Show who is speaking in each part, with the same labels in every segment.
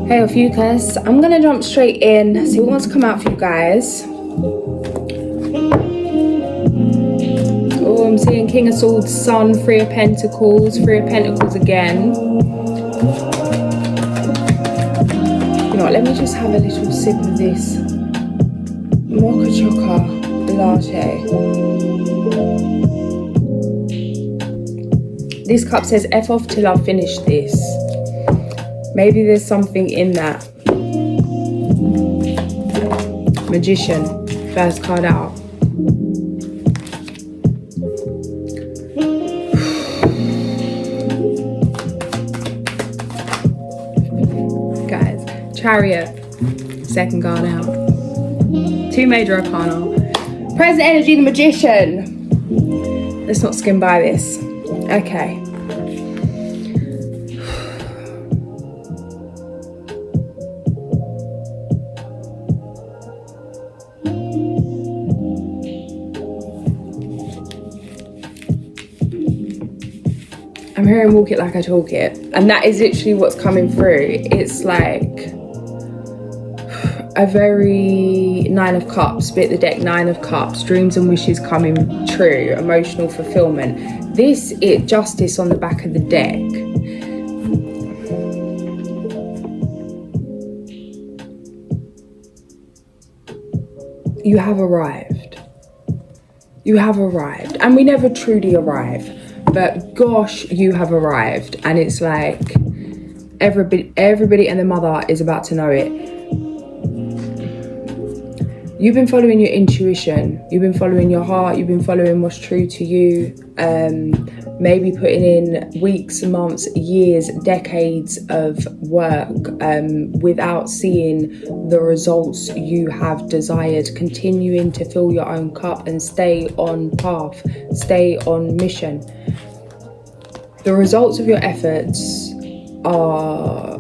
Speaker 1: Hey Ophiuchus, I'm gonna jump straight in, see what's come out for you guys. Oh, I'm seeing King of Swords, Sun, Three of Pentacles again. You know what, let me just have a little sip of this Mocha Choca latte. This cup says F off till I finish this. Maybe there's something in that. Magician, first card out. Guys, Chariot, second card out. Two major arcana. Present energy, the Magician. Let's not skim by this. Okay. I'm hearing walk it like I talk it. And that is literally what's coming through. It's like a very Nine of Cups, split the deck, Nine of Cups, dreams and wishes coming true, emotional fulfillment. This is justice on the back of the deck. You have arrived. You have arrived. And we never truly arrive. But gosh, you have arrived. And it's like everybody and their mother is about to know it. You've been following your intuition. You've been following your heart. You've been following what's true to you. Maybe putting in weeks, months, years, decades of work without seeing the results you have desired. Continuing to fill your own cup and stay on path, stay on mission. The results of your efforts are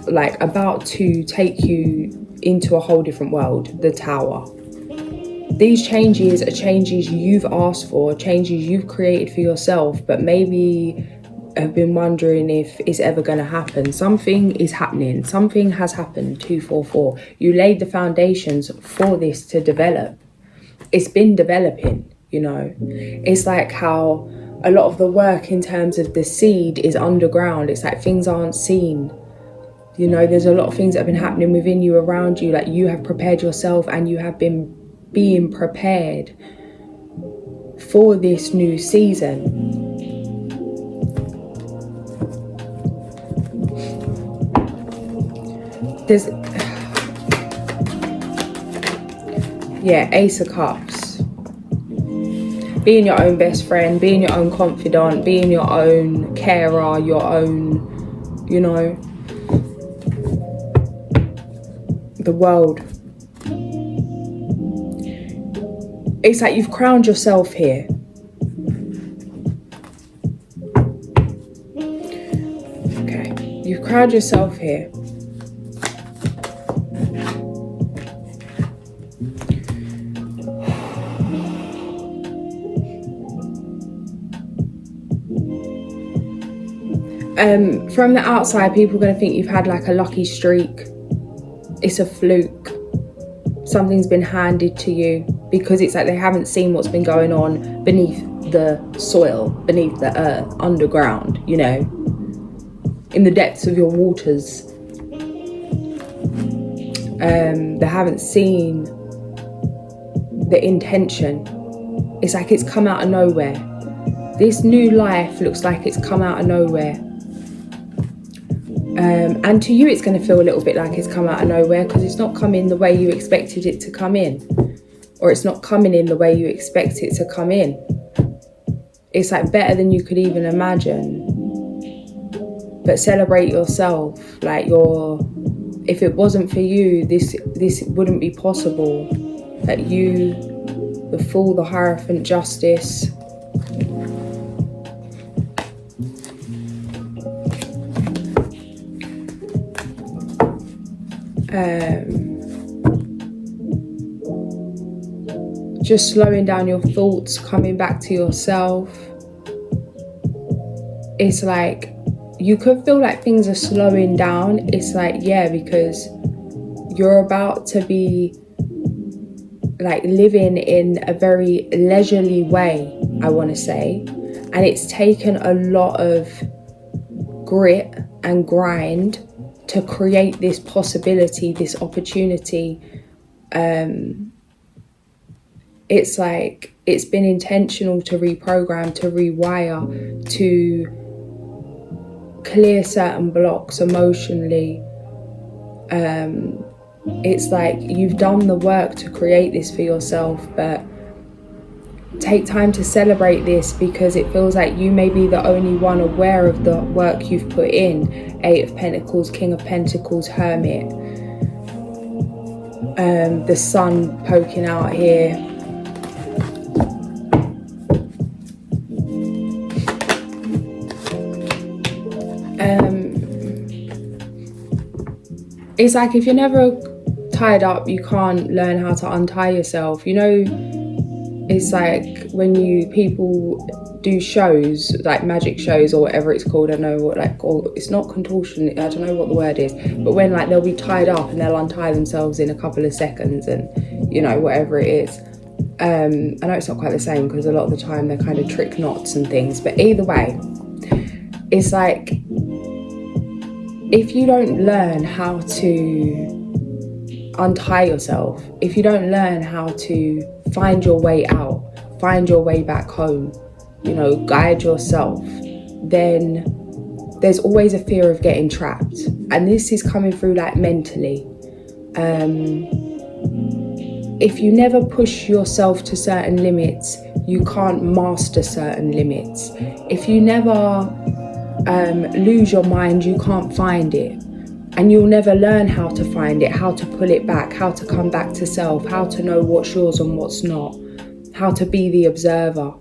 Speaker 1: like about to take you into a whole different world, the Tower. These changes are changes you've asked for, changes you've created for yourself, but maybe have been wondering if it's ever going to happen. Something is happening. Something has happened. 244. You laid the foundations for this to develop. It's been developing, you know. It's like how a lot of the work in terms of the seed is underground. It's like things aren't seen. You know, there's a lot of things that have been happening within you, around you. Like you have prepared yourself and you have been being prepared for this new season. There's, yeah, Ace of Cups. Being your own best friend, being your own confidant, being your own carer, your own, you know, the world. It's like you've crowned yourself here. Okay, you've crowned yourself here. From the outside, people are going to think you've had like a lucky streak. It's a fluke. Something's been handed to you, because it's like they haven't seen what's been going on beneath the soil, beneath the earth, underground, you know, in the depths of your waters. They haven't seen the intention. It's like it's come out of nowhere. This new life looks like it's come out of nowhere. And to you, it's going to feel a little bit like it's come out of nowhere, because it's not come in the way you expected it to come in. Or it's not coming in the way you expect it to come in. It's like better than you could even imagine. But celebrate yourself. Like if it wasn't for you, this wouldn't be possible. That you, the Fool, the Hierophant, Justice. Just slowing down your thoughts, coming back to yourself. It's like you could feel like things are slowing down. It's like, yeah, because you're about to be like living in a very leisurely way, I want to say. And it's taken a lot of grit and grind to create this possibility, this opportunity. It's like it's been intentional to reprogram, to rewire, to clear certain blocks emotionally. It's like you've done the work to create this for yourself, but take time to celebrate this, because it feels like you may be the only one aware of the work you've put in. 8 of Pentacles, King of Pentacles, Hermit. The sun poking out here. It's like if you're never tied up, you can't learn how to untie yourself. You know, it's like when people do shows, like magic shows or whatever it's called, I know what, like, or it's not contortion, I don't know what the word is, but when like they'll be tied up and they'll untie themselves in a couple of seconds, and you know, whatever it is. I know it's not quite the same because a lot of the time they're kind of trick knots and things, but either way, it's like if you don't learn how to untie yourself, if you don't learn how to find your way out, find your way back home, you know, guide yourself, then there's always a fear of getting trapped. And this is coming through like mentally. If you never push yourself to certain limits, you can't master certain limits. If you never lose your mind, you can't find it. And you'll never learn how to find it, how to pull it back, how to come back to self, how to know what's yours and what's not, how to be the observer.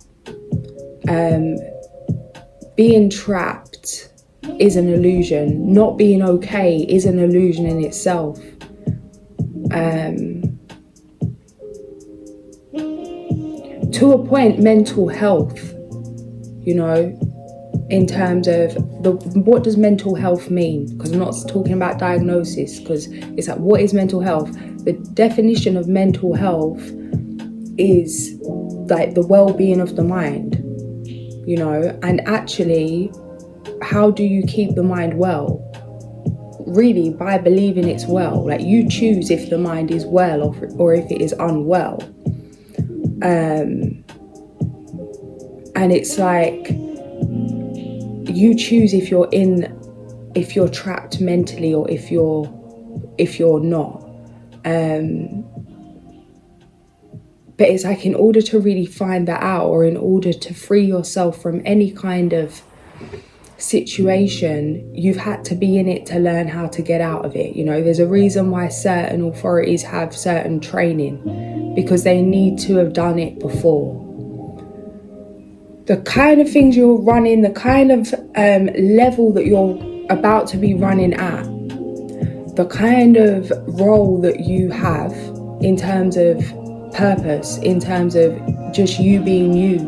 Speaker 1: Being trapped is an illusion. Not being okay is an illusion in itself. To a point, mental health, you know, in terms of what does mental health mean? Because I'm not talking about diagnosis, because it's like, what is mental health? The definition of mental health is like the well-being of the mind, you know. And actually, how do you keep the mind well? Really, by believing it's well. Like, you choose if the mind is well or if it is unwell. And it's like, you choose if you're trapped mentally or if you're not. But it's like, in order to really find that out, or in order to free yourself from any kind of situation, you've had to be in it to learn how to get out of it. You know, there's a reason why certain authorities have certain training, because they need to have done it before. The kind of things you're running, the kind of level that you're about to be running at, the kind of role that you have in terms of purpose, in terms of just you being you,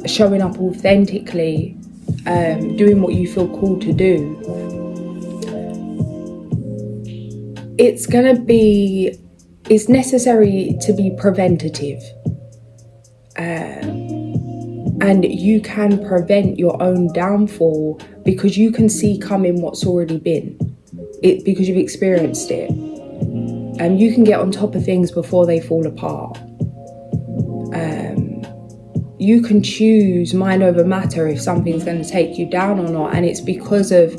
Speaker 1: showing up authentically, doing what you feel called to do. It's necessary to be preventative. And you can prevent your own downfall, because you can see coming what's already been, because you've experienced it. And you can get on top of things before they fall apart. You can choose mind over matter if something's going to take you down or not. And it's because of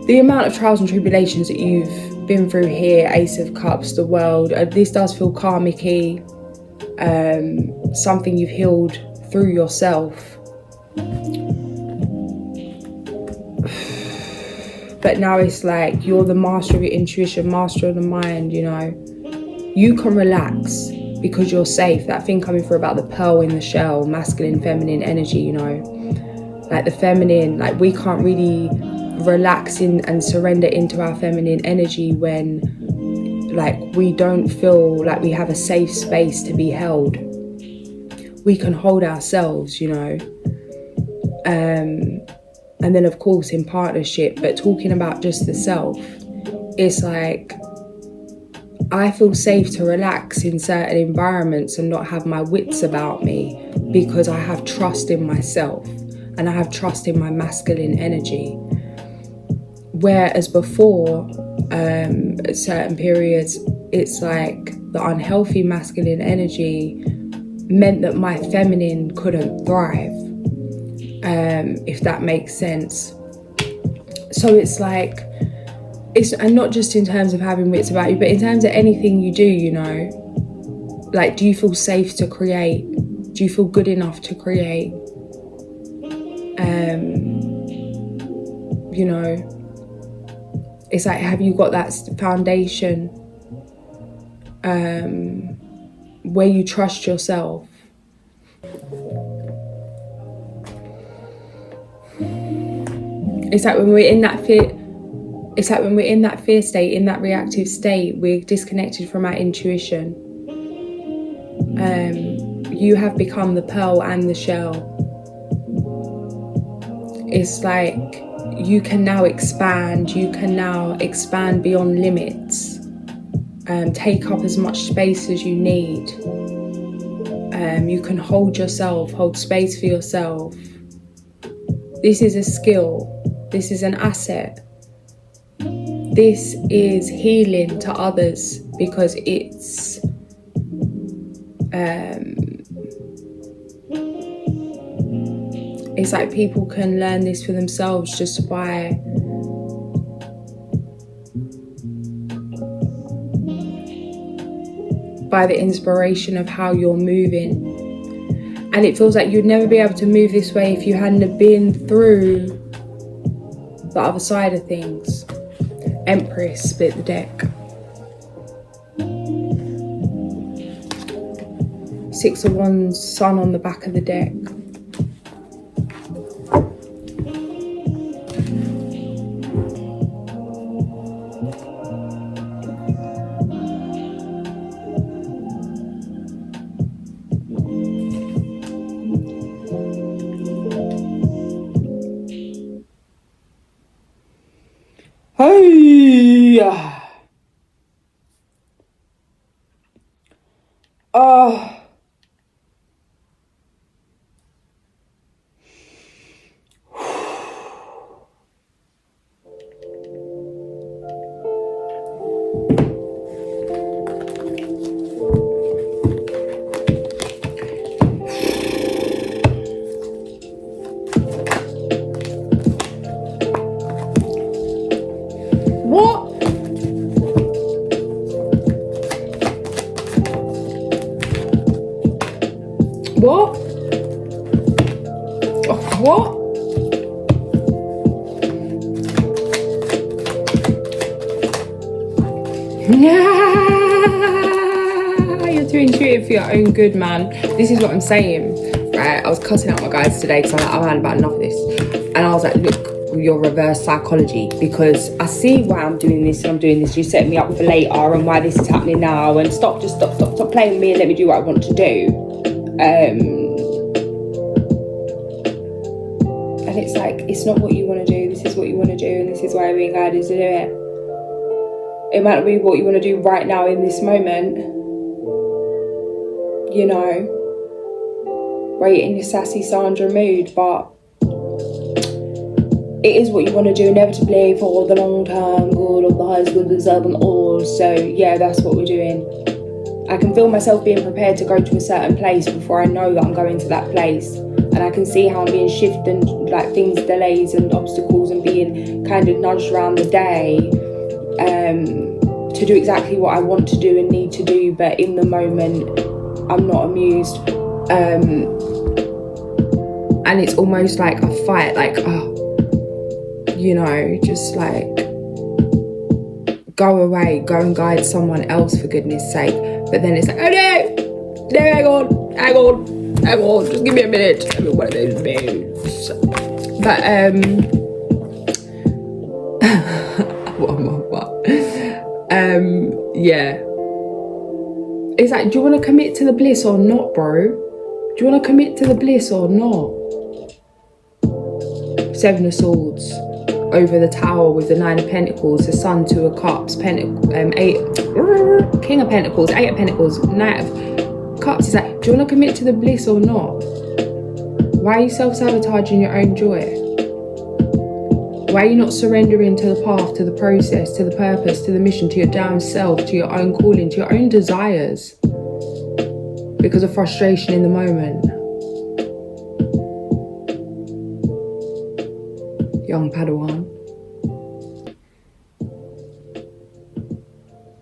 Speaker 1: the amount of trials and tribulations that you've been through here. Ace of Cups, the world. This does feel karmic-y. Something you've healed through yourself. But now it's like, you're the master of your intuition, master of the mind, you know. You can relax because you're safe. That thing coming through about the pearl in the shell, masculine, feminine energy, you know. Like the feminine, like we can't really relax in and surrender into our feminine energy when like we don't feel like we have a safe space to be held. We can hold ourselves, you know. And then of course in partnership, but talking about just the self, it's like, I feel safe to relax in certain environments and not have my wits about me because I have trust in myself and I have trust in my masculine energy. Whereas before, at certain periods, it's like the unhealthy masculine energy meant that my feminine couldn't thrive, if that makes sense. So it's like, and not just in terms of having wits about you, but in terms of anything you do, you know, like, do you feel safe to create? Do you feel good enough to create? You know, it's like, have you got that foundation where you trust yourself? It's like when we're in that fear, it's like when we're in that fear state, in that reactive state, we're disconnected from our intuition. You have become the pearl and the shell. It's like you can now expand beyond limits, take up as much space as you need. You can hold yourself, hold space for yourself. This is a skill. This is an asset. This is healing to others because it's like people can learn this for themselves just by the inspiration of how you're moving. And it feels like you'd never be able to move this way if you hadn't have been through the other side of things. Empress split the deck. 6 of Wands, Sun on the back of the deck. Hey! Oh. What? What? You're too intuitive for your own good, man. This is what I'm saying, right? I was cussing out my guys today because I've had about enough of this. And I was like, look, your reverse psychology, because I see why I'm doing this and I'm doing this. You set me up for later and why this is happening now. And stop playing with me and let me do what I want to do. And it's like, it's not what you want to do, this is what you want to do, and this is why you're being guided to do it. It might not be what you want to do right now in this moment, you know, where you're in your sassy Sandra mood, but it is what you want to do inevitably for the long-term good of the highest good and servant all. So yeah, that's what we're doing. I can feel myself being prepared to go to a certain place before I know that I'm going to that place. And I can see how I'm being shifted and like things, delays and obstacles, and being kind of nudged around the day to do exactly what I want to do and need to do. But in the moment, I'm not amused. And it's almost like a fight, like, you know, just like, go away, go and guide someone else for goodness sake. But then it's like, oh no, hang on, just give me a minute. I mean, one of those moods. But yeah. It's like, do you want to commit to the bliss or not, bro? Do you want to commit to the bliss or not? Seven of Swords over the Tower with the Nine of Pentacles, the Sun, Two of Cups, King of Pentacles, Eight of Pentacles, Knight of Cups. It's like, do you want to commit to the bliss or not? Why are you self-sabotaging your own joy? Why are you not surrendering to the path, to the process, to the purpose, to the mission, to your damn self, to your own calling, to your own desires? Because of frustration in the moment. Young Padawan.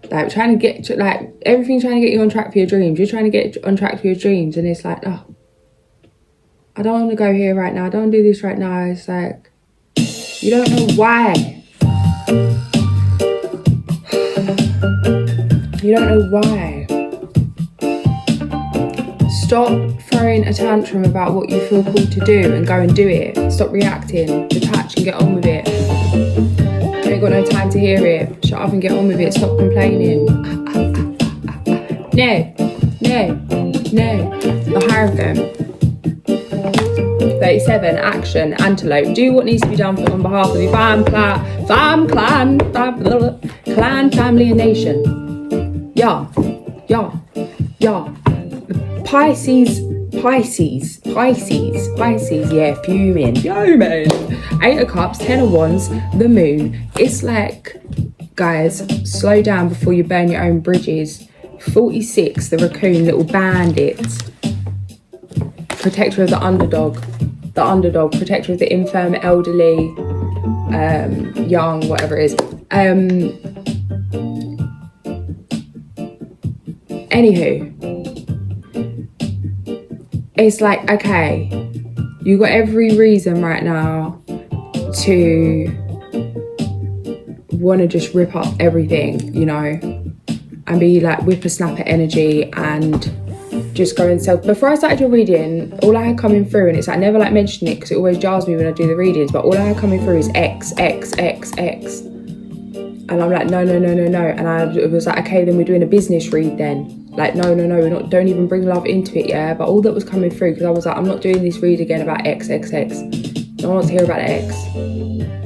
Speaker 1: Like trying to get, like everything trying to get you on track for your dreams. You're trying to get on track for your dreams and it's like, oh, I don't want to go here right now. I don't want to do this right now. It's like, you don't know why. You don't know why. Stop throwing a tantrum about what you feel called to do and go and do it. Stop reacting. Detach and get on with it. You ain't got no time to hear it. Shut up and get on with it. Stop complaining. No. The higher of them. 37, action, antelope. Do what needs to be done on behalf of your clan, family, and nation. Yeah. Pisces, yeah, fuming. Eight of Cups, Ten of Wands, the Moon. It's like, guys, slow down before you burn your own bridges. 46, the Racoon, little bandit. Protector of the underdog, protector of the infirm, elderly, young, whatever it is. Anywho, it's like, okay, you got every reason right now to want to just rip up everything, you know, and be like whippersnapper energy and just go and self. Before I started your reading, all I had coming through, and it's like, I never like mentioning it because it always jars me when I do the readings, but all I had coming through is X. And I'm like, no. And I was like, okay, then we're doing a business read then. Like, no, we're not, don't even bring love into it, yeah? But all that was coming through, because I was like, I'm not doing this read again about X. No one wants to hear about the X.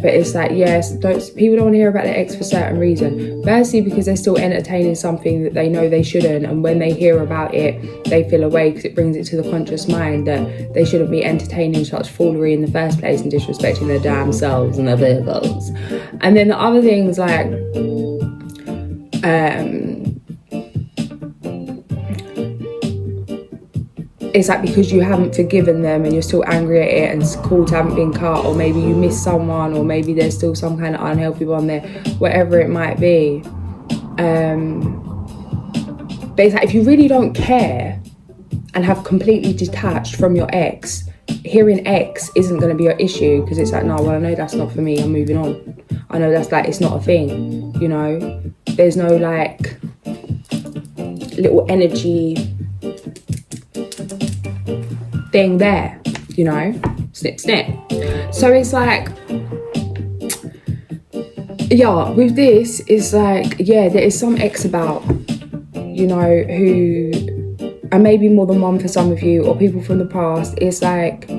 Speaker 1: But it's like, yes, people don't want to hear about the X for certain reason. Firstly, because they're still entertaining something that they know they shouldn't, and when they hear about it, they feel away because it brings it to the conscious mind that they shouldn't be entertaining such foolery in the first place and disrespecting their damn selves and their vehicles. And then the other things like, it's like because you haven't forgiven them and you're still angry at it and calls haven't been cut, or maybe you miss someone, or maybe there's still some kind of unhealthy one there, whatever it might be. But it's like, if you really don't care and have completely detached from your ex, hearing X isn't going to be your issue, because it's like, no, well, I know that's not for me, I'm moving on. I know that's like, it's not a thing, you know? There's no like little energy thing there, you know? Snip. So it's like, yeah, with this, it's like, yeah, there is some X about, you know, who, and maybe more than one for some of you, or people from the past. It's like,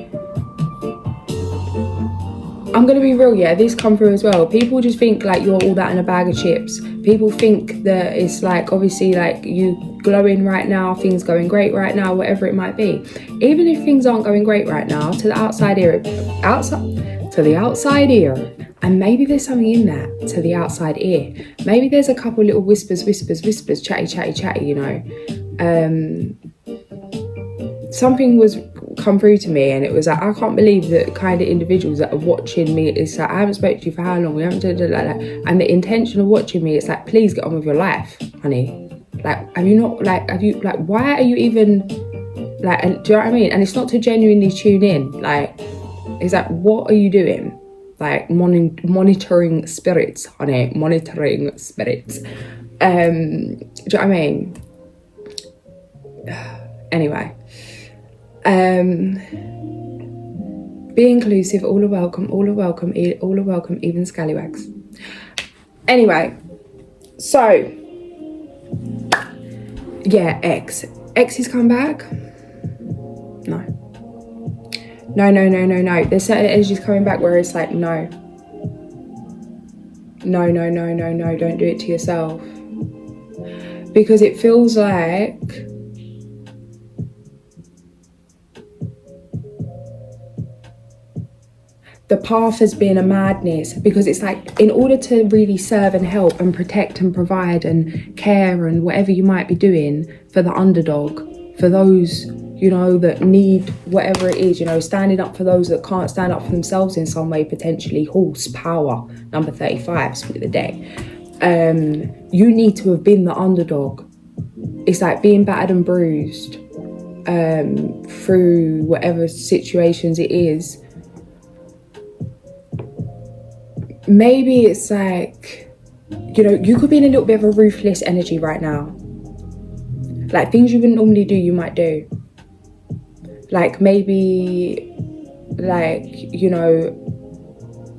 Speaker 1: I'm gonna be real, yeah, these come through as well. People just think like you're all that in a bag of chips. People think that it's like, obviously, like you glowing right now, things going great right now, whatever it might be. Even if things aren't going great right now, to the outside ear, and maybe there's something in that, to the outside ear. Maybe there's a couple little whispers, chatty, you know. Something was come through to me, and it was like, I can't believe the kind of individuals that are watching me. It's like, I haven't spoken to you for how long, we haven't done like that, and the intention of watching me, it's like, please get on with your life, honey. Like, why are you even like, and do you know what I mean? And it's not to genuinely tune in, like, it's like, what are you doing? Like, monitoring spirits, honey, monitoring spirits. Do you know what I mean? Anyway, be inclusive, all are welcome, even scallywags. Anyway, so yeah, X has come back. No, No. There's certain energies coming back where it's like, no, don't do it to yourself. Because it feels like the path has been a madness, because it's like, in order to really serve and help and protect and provide and care and whatever you might be doing for the underdog, for those, you know, that need whatever it is, you know, standing up for those that can't stand up for themselves in some way, potentially, horsepower, number 35, speak of the day. You need to have been the underdog. It's like being battered and bruised through whatever situations it is. Maybe it's like, you know, you could be in a little bit of a ruthless energy right now. Like, things you wouldn't normally do, you might do. Like, maybe, like, you know,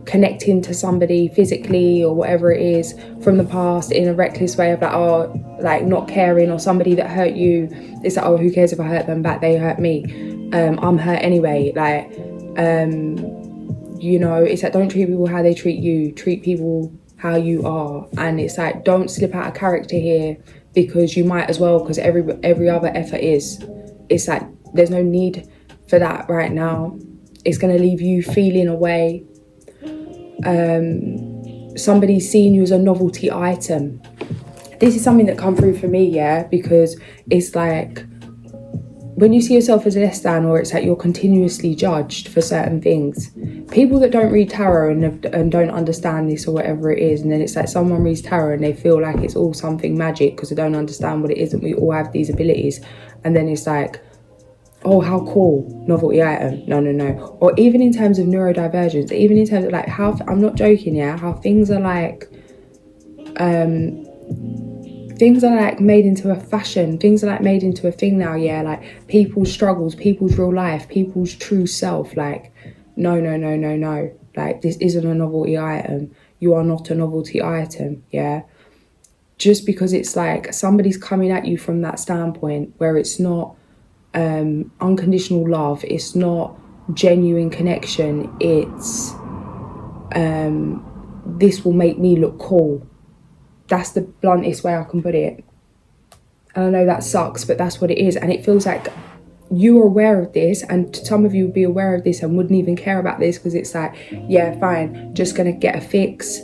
Speaker 1: connecting to somebody physically or whatever it is from the past in a reckless way of like, oh, like not caring, or somebody that hurt you. It's like, oh, who cares if I hurt them back? They hurt me. I'm hurt anyway. Like, you know, it's like, don't treat people how they treat you. Treat people how you are. And it's like, don't slip out of character here, because you might as well, because every other effort is. It's like, there's no need for that right now. It's going to leave you feeling away. Somebody's seeing you as a novelty item. This is something that come through for me, yeah, because it's like, when you see yourself as less than, or it's like you're continuously judged for certain things, people that don't read tarot and don't understand this or whatever it is, and then it's like someone reads tarot and they feel like it's all something magic because they don't understand what it is, and we all have these abilities, and then it's like, oh, how cool, novelty item. No. Or even in terms of neurodivergence, even in terms of like how, I'm not joking, yeah, how things are like made into a fashion, things are like made into a thing now, yeah, like people's struggles, people's real life, people's true self. Like, no, like, this isn't a novelty item. You are not a novelty item, yeah. Just because it's like somebody's coming at you from that standpoint where it's not unconditional love, it's not genuine connection, it's this will make me look cool. That's the bluntest way I can put it. And I know that sucks, but that's what it is. And it feels like you're aware of this, and some of you would be aware of this and wouldn't even care about this, because it's like, yeah, fine, just gonna get a fix.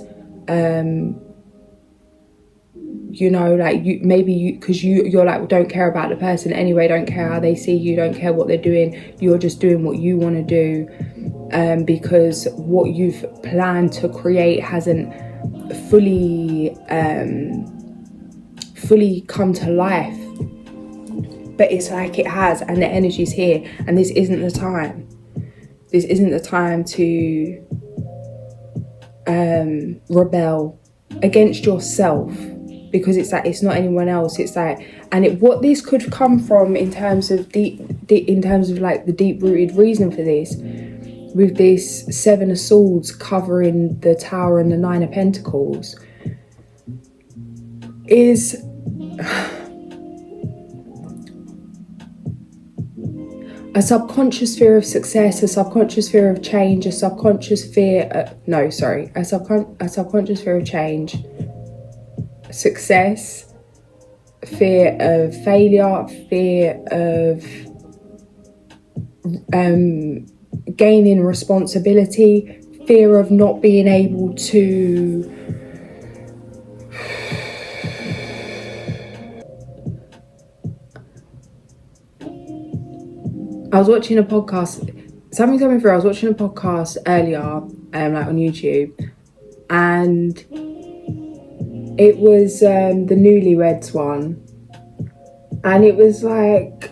Speaker 1: You know, like, you maybe because you're like, well, don't care about the person anyway, don't care how they see you, don't care what they're doing, you're just doing what you want to do, because what you've planned to create hasn't fully come to life. But it's like it has, and the energy's here, and this isn't the time to rebel against yourself, because it's like, it's not anyone else. It's like, and what this could come from in terms of like the deep-rooted reason for this, with this 7 of Swords covering the Tower and the 9 of Pentacles, is a subconscious fear of success, a subconscious fear of change, a subconscious fear a subconscious fear of change, success, fear of failure, fear of gaining responsibility, fear of not being able to I was watching a podcast, something coming through, I was watching a podcast earlier, like on YouTube, and it was the Newlyweds one, and it was like,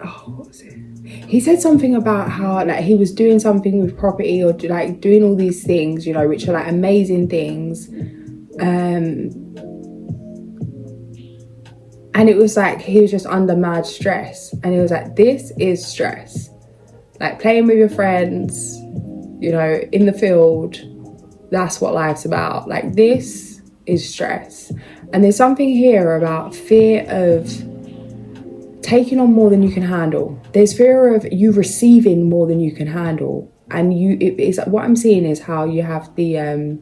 Speaker 1: oh, what was it? He said something about how like he was doing something with property, or like doing all these things, you know, which are like amazing things, and it was like he was just under mad stress, and he was like, this is stress, like playing with your friends, you know, in the field, that's what life's about. Like, this is stress. And there's something here about fear of taking on more than you can handle. There's fear of you receiving more than you can handle. And it's what I'm seeing is how you have the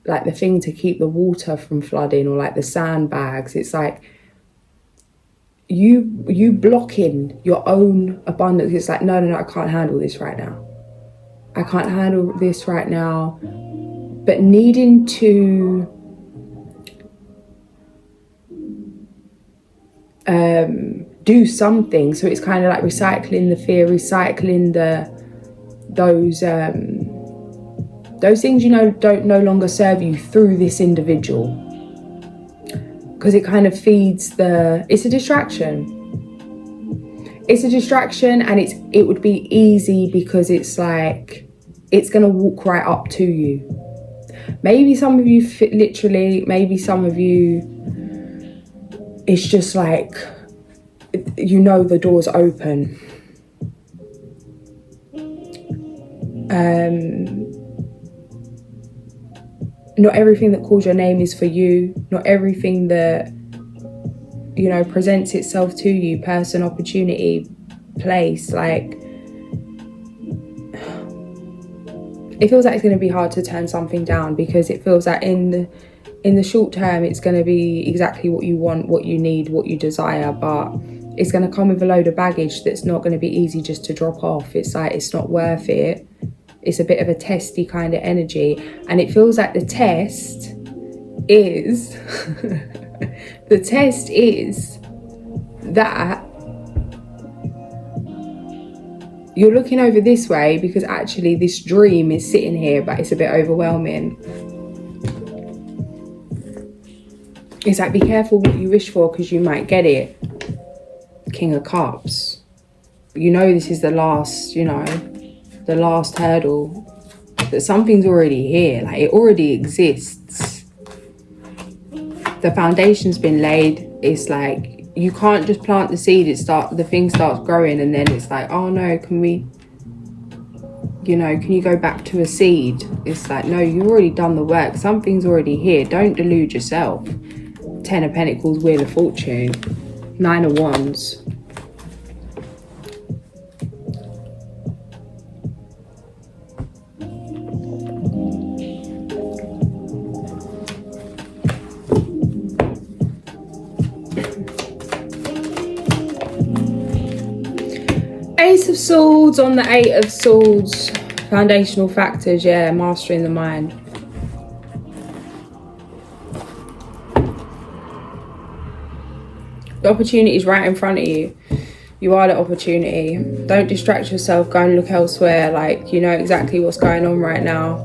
Speaker 1: like the thing to keep the water from flooding, or like the sandbags. It's like you blocking your own abundance. It's like, no, I can't handle this right now. I can't handle this right now. But needing to do something. So it's kind of like recycling the fear, recycling those things don't no longer serve you through this individual, because it kind of feeds it's a distraction. It's a distraction, and it would be easy because it's like it's gonna walk right up to you. Maybe some of you literally, maybe some of you, it's just like, the door's open. Not everything that calls your name is for you. Not everything that, presents itself to you, person, opportunity, place, like, it feels like it's going to be hard to turn something down, because it feels like in the short term it's going to be exactly what you want, what you need, what you desire, but it's going to come with a load of baggage that's not going to be easy just to drop off. It's like, it's not worth it. It's a bit of a testy kind of energy, and it feels like the test is the test is that you're looking over this way because actually this dream is sitting here, but it's a bit overwhelming. It's like, be careful what you wish for, because you might get it. King of Cups. This is the last, the last hurdle. That something's already here. Like, it already exists. The foundation's been laid. It's like, you can't just plant the seed. The thing starts growing, and then it's like, oh no, can you go back to a seed? It's like, no, you've already done the work. Something's already here. Don't delude yourself. 10 of Pentacles, Wheel of Fortune, 9 of Wands. Ace of Swords on the 8 of Swords. Foundational factors, yeah, mastering the mind. The opportunity is right in front of you. You are the opportunity. Don't distract yourself. Go and look elsewhere. Like, you know exactly what's going on right now.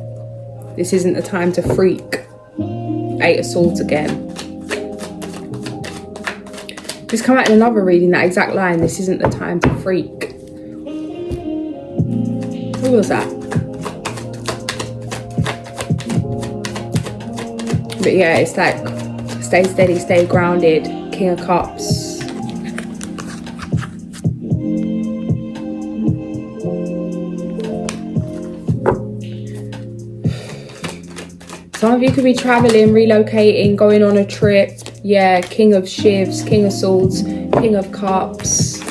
Speaker 1: This isn't the time to freak. 8 of Swords again. Just come out in another reading, that exact line. This isn't the time to freak. Who was that? But yeah, it's like, stay steady, stay grounded. King of Cups. Some of you could be traveling, relocating, going on a trip. Yeah, King of Shivs, King of Swords, King of Cups.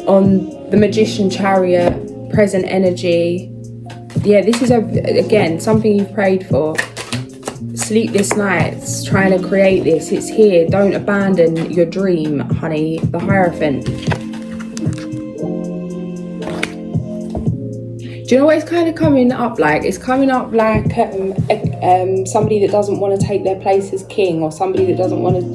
Speaker 1: On the Magician Chariot, present energy. Yeah, this is, again, something you've prayed for. Sleepless nights, trying to create this. It's here. Don't abandon your dream, honey. The Hierophant. Do you know what it's kind of coming up like? It's coming up like somebody that doesn't want to take their place as king, or somebody that doesn't want to,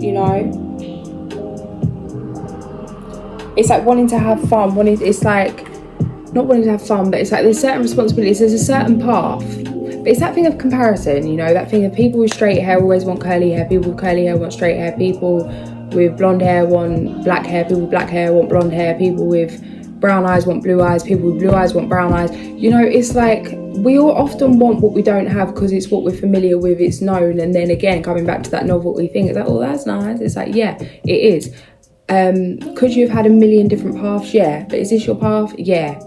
Speaker 1: It's like wanting to have fun. It's like, not wanting to have fun, but it's like there's certain responsibilities, there's a certain path. But it's that thing of comparison, that thing of people with straight hair always want curly hair, people with curly hair want straight hair, people with blonde hair want black hair, people with black hair want blonde hair, people with brown eyes want blue eyes, people with blue eyes want brown eyes. It's like we all often want what we don't have because it's what we're familiar with, it's known. And then again, coming back to that novelty thing, it's like, oh, that's nice. It's like, yeah, it is. Could you have had a million different paths? Yeah. But is this your path? Yeah.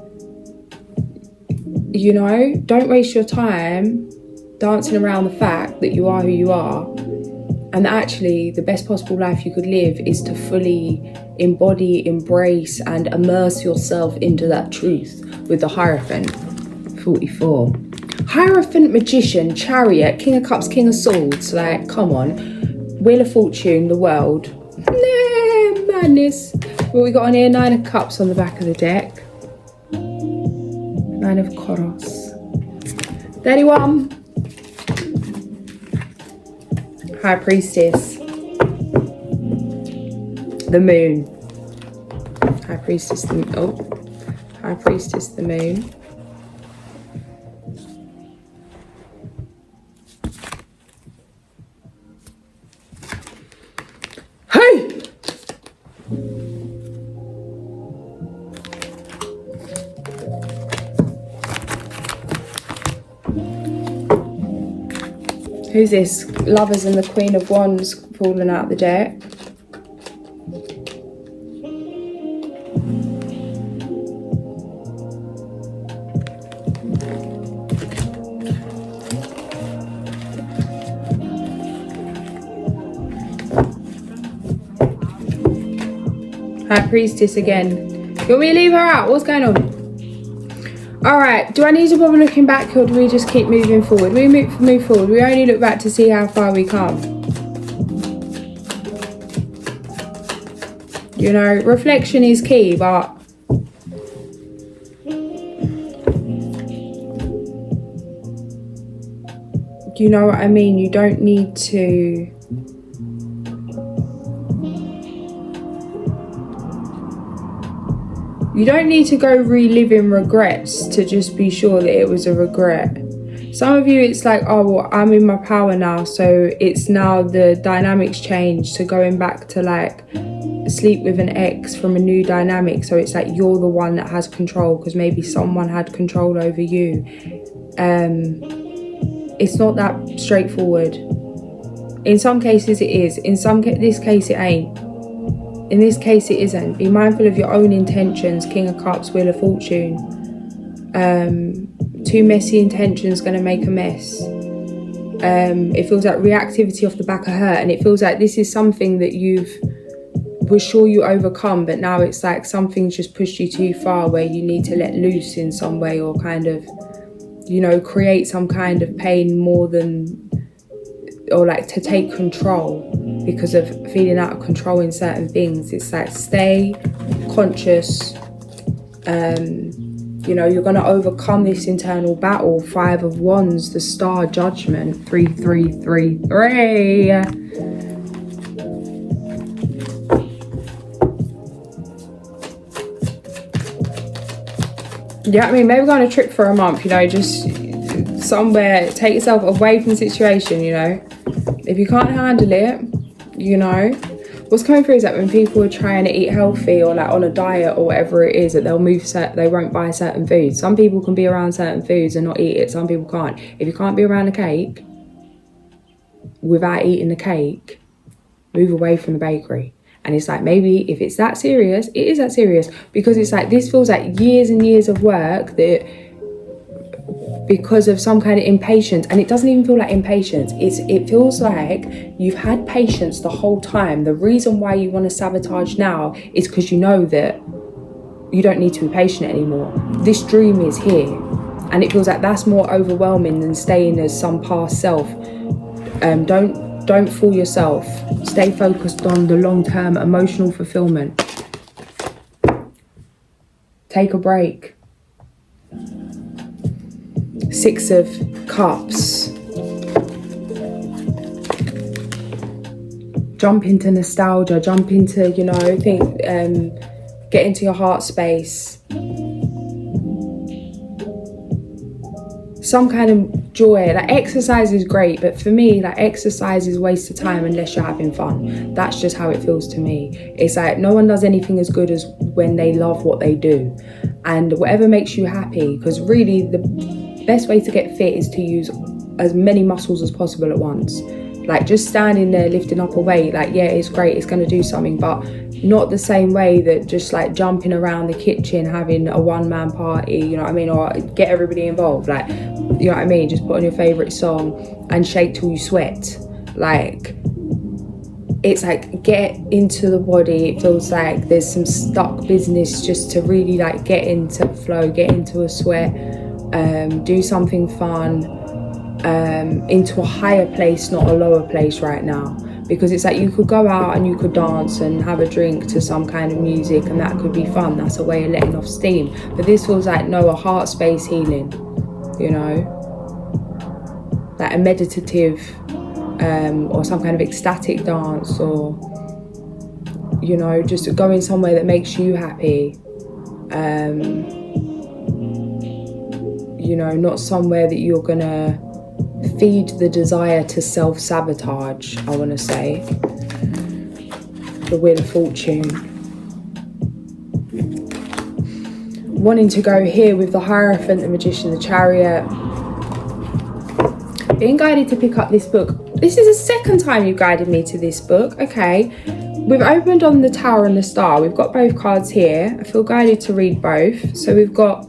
Speaker 1: Don't waste your time dancing around the fact that you are who you are, and actually the best possible life you could live is to fully embody, embrace and immerse yourself into that truth with the Hierophant. 44. Hierophant, Magician, Chariot, King of Cups, King of Swords. Like, come on. Wheel of Fortune, the World. Nah, madness. What we got on here? 9 of Cups on the back of the deck. 9 of Koros. 31. High Priestess. The Moon. High Priestess, High Priestess, the Moon. Hey! Who's this? Lovers and the Queen of Wands falling out the deck. High Priestess again. You want me to leave her out? What's going on? Alright, do I need to bother looking back, or do we just keep moving forward? We move forward. We only look back to see how far we come. You know, reflection is key, but you know what I mean? You don't need to go reliving regrets to just be sure that it was a regret. Some of you, it's like, oh, well, I'm in my power now, so it's now the dynamics change to going back to like sleep with an ex from a new dynamic. So it's like you're the one that has control because maybe someone had control over you. It's not that straightforward. In some cases it is. This case it ain't. In this case it isn't. Be mindful of your own intentions. King of Cups, Wheel of Fortune. Too messy intentions gonna make a mess. It feels like reactivity off the back of hurt, and it feels like this is something that was sure you overcome, but now it's like something's just pushed you too far where you need to let loose in some way, or kind of, you know, create some kind of pain more than, or like to take control because of feeling out of control in certain things. It's like stay conscious. You know, you're going to overcome this internal battle. 5 of Wands, the Star, Judgment. 3, 3, 3, 3. Yeah, I mean, maybe go on a trip for a month, you know, just somewhere, take yourself away from the situation, you know. If you can't handle it, you know, what's coming through is that when people are trying to eat healthy or like on a diet or whatever it is, that they won't buy certain foods. Some people can be around certain foods and not eat it. Some people can't. If you can't be around a cake without eating the cake, move away from the bakery. And it's like, maybe if it's that serious, it is that serious, because it's like, this feels like years and years of work that because of some kind of impatience, and it doesn't even feel like impatience. It feels like you've had patience the whole time. The reason why you want to sabotage now is because you know that you don't need to be patient anymore. This dream is here, and it feels like that's more overwhelming than staying as some past self. Don't fool yourself. Stay focused on the long-term emotional fulfillment. Take a break. 6 of Cups. Jump into nostalgia. Jump into, you know, get into your heart space. Some kind of joy. Like, exercise is great, but for me, like, exercise is a waste of time unless you're having fun. That's just how it feels to me. It's like no one does anything as good as when they love what they do, and whatever makes you happy, because really the best way to get fit is to use as many muscles as possible at once. Like, just standing there lifting up a weight, like, yeah, it's great, it's going to do something, but not the same way that just like jumping around the kitchen having a one-man party, you know what I mean, or get everybody involved. Like, You know what I mean? Just put on your favourite song and shake till you sweat. Like, it's like, get into the body. It feels like there's some stuck business just to really like get into flow, get into a sweat, do something fun, into a higher place, not a lower place right now. Because it's like, you could go out and you could dance and have a drink to some kind of music, and that could be fun. That's a way of letting off steam. But this feels like, no, a heart space healing, you know, like a meditative or some kind of ecstatic dance, or, you know, just going somewhere that makes you happy. You know, not somewhere that you're gonna feed the desire to self-sabotage, I want to say. The Wheel of Fortune. Wanting to go here with the Hierophant, the Magician, the Chariot. Being guided to pick up this book. This is the second time you've guided me to this book. Okay. We've opened on the Tower and the Star. We've got both cards here. I feel guided to read both. So we've got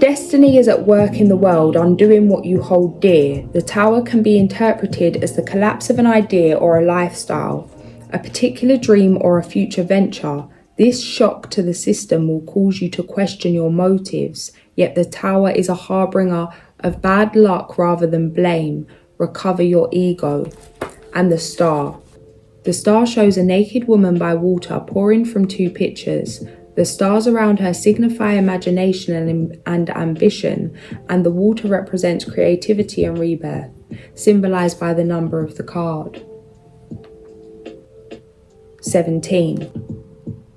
Speaker 1: destiny is at work in the world, undoing what you hold dear. The Tower can be interpreted as the collapse of an idea or a lifestyle, a particular dream or a future venture. This shock to the system will cause you to question your motives, yet the Tower is a harbinger of bad luck rather than blame. Recover your ego. And the Star. The Star shows a naked woman by water pouring from two pitchers. The stars around her signify imagination and ambition, and the water represents creativity and rebirth, symbolised by the number of the card. 17.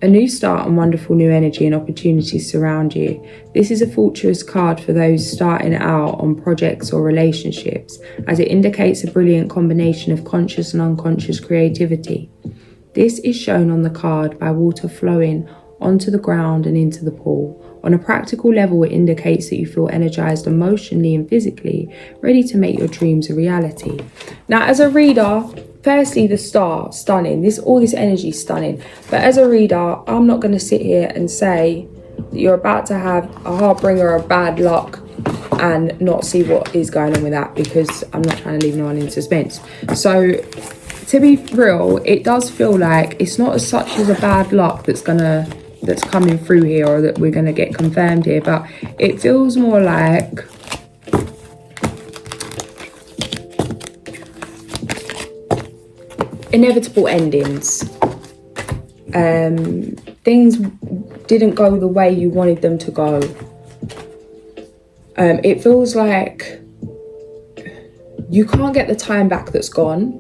Speaker 1: A new start and wonderful new energy and opportunities surround you. This is a fortuitous card for those starting out on projects or relationships, as it indicates a brilliant combination of conscious and unconscious creativity. This is shown on the card by water flowing onto the ground and into the pool. On a practical level, it indicates that you feel energized emotionally and physically, ready to make your dreams a reality. Now, as a reader, firstly, the Star, stunning. All this energy, stunning. But as a reader, I'm not going to sit here and say that you're about to have a harbinger of bad luck and not see what is going on with that, because I'm not trying to leave no one in suspense. So, to be real, it does feel like it's not as such as a bad luck that's coming through here, or that we're going to get confirmed here, but it feels more like inevitable endings. Things didn't go the way you wanted them to go. It feels like you can't get the time back that's gone,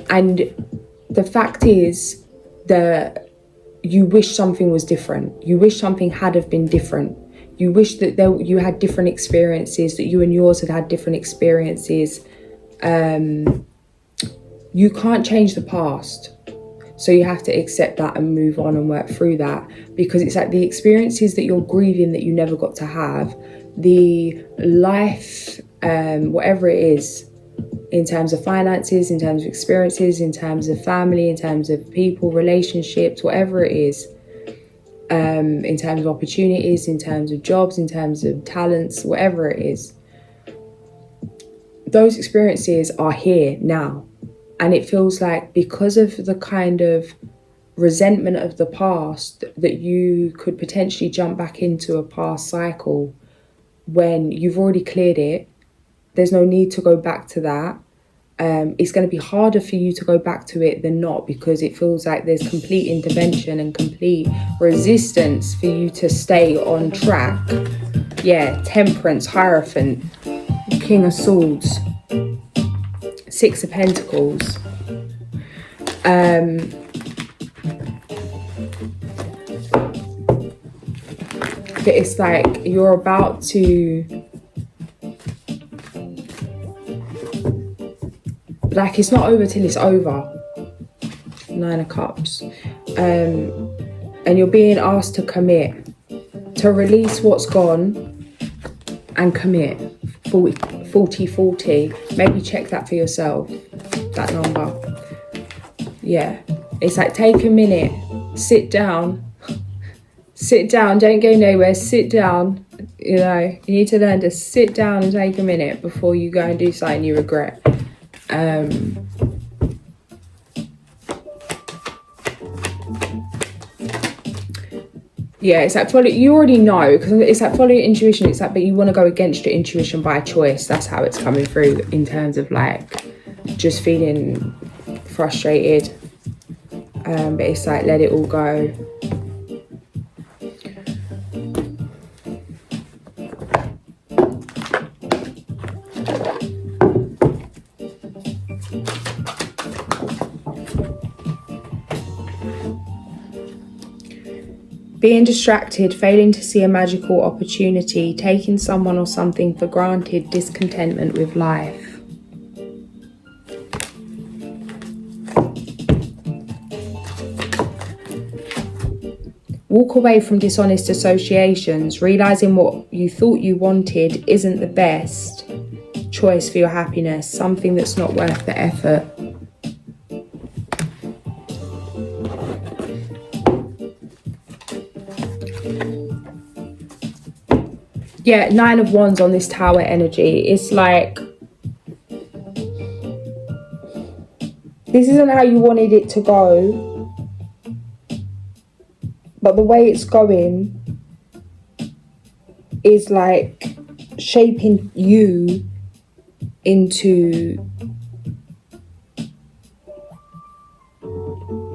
Speaker 1: and the fact is that you wish something was different. You wish something had have been different. You wish that you had different experiences, that you and yours had different experiences. You can't change the past. So you have to accept that and move on and work through that, because it's like the experiences that you're grieving that you never got to have, the life, whatever it is, in terms of finances, in terms of experiences, in terms of family, in terms of people, relationships, whatever it is, in terms of opportunities, in terms of jobs, in terms of talents, whatever it is. Those experiences are here now. And it feels like because of the kind of resentment of the past, that you could potentially jump back into a past cycle when you've already cleared it. There's no need to go back to that. It's going to be harder for you to go back to it than not, because it feels like there's complete intervention and complete resistance for you to stay on track. Yeah, Temperance, Hierophant, King of Swords, Six of Pentacles. But it's like you're about to, like, it's not over till it's over. Nine of Cups. And you're being asked to commit, to release what's gone and commit. 40-40. Maybe check that for yourself, that number. Yeah. It's like, take a minute, sit down, don't go nowhere, sit down. You know, you need to learn to sit down and take a minute before you go and do something you regret. Yeah, it's like follow. You already know, because it's like follow your intuition. It's like, but you want to go against your intuition by choice. That's how it's coming through in terms of like just feeling frustrated. But it's like, let it all go. Being distracted, failing to see a magical opportunity, taking someone or something for granted, discontentment with life. Walk away from dishonest associations, realising what you thought you wanted isn't the best choice for your happiness, something that's not worth the effort. Yeah, 9 of Wands on this Tower energy. It's like, this isn't how you wanted it to go, but the way it's going is like shaping you into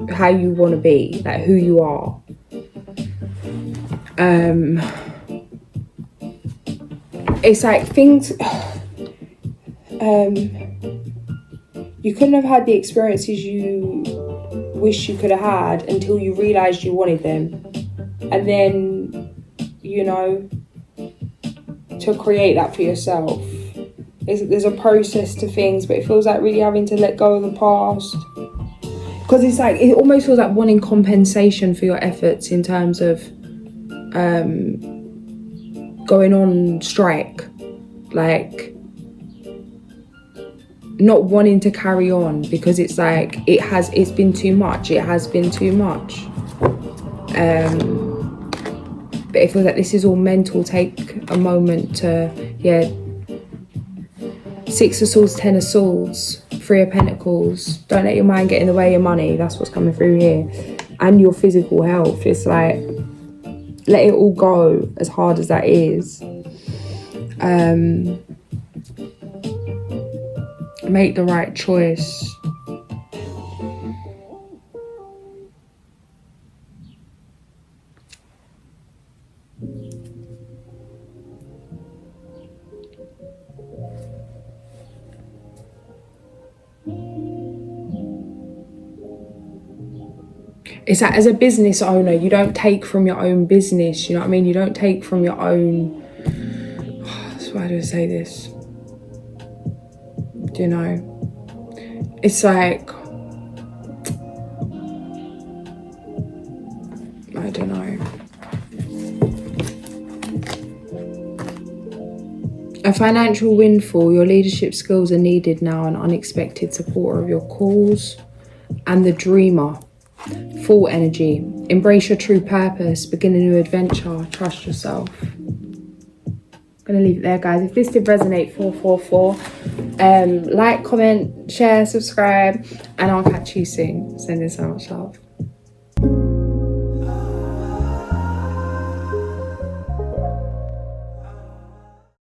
Speaker 1: how you want to be, like who you are. It's like things, you couldn't have had the experiences you wish you could have had until you realised you wanted them. And then, you know, to create that for yourself. There's a process to things, but it feels like really having to let go of the past. Because it's like, it almost feels like wanting compensation for your efforts in terms of going on strike, like not wanting to carry on because it's like it's been too much. It has been too much. But it feels like this is all mental. Take a moment to, yeah. 6 of Swords, 10 of Swords, 3 of Pentacles. Don't let your mind get in the way of your money. That's what's coming through here. And your physical health. It's like, let it all go, as hard as that is. Make the right choice. It's like, as a business owner, you don't take from your own business, you know what I mean? You don't take from your own, why do I say this? Do you know? It's like, I don't know. A financial windfall, your leadership skills are needed now, an unexpected supporter of your cause. And the dreamer. Full energy. Embrace your true purpose. Begin a new adventure. Trust yourself. I'm going to leave it there, guys. If this did resonate, 444. Like, comment, share, subscribe. And I'll catch you soon. Sending so much love.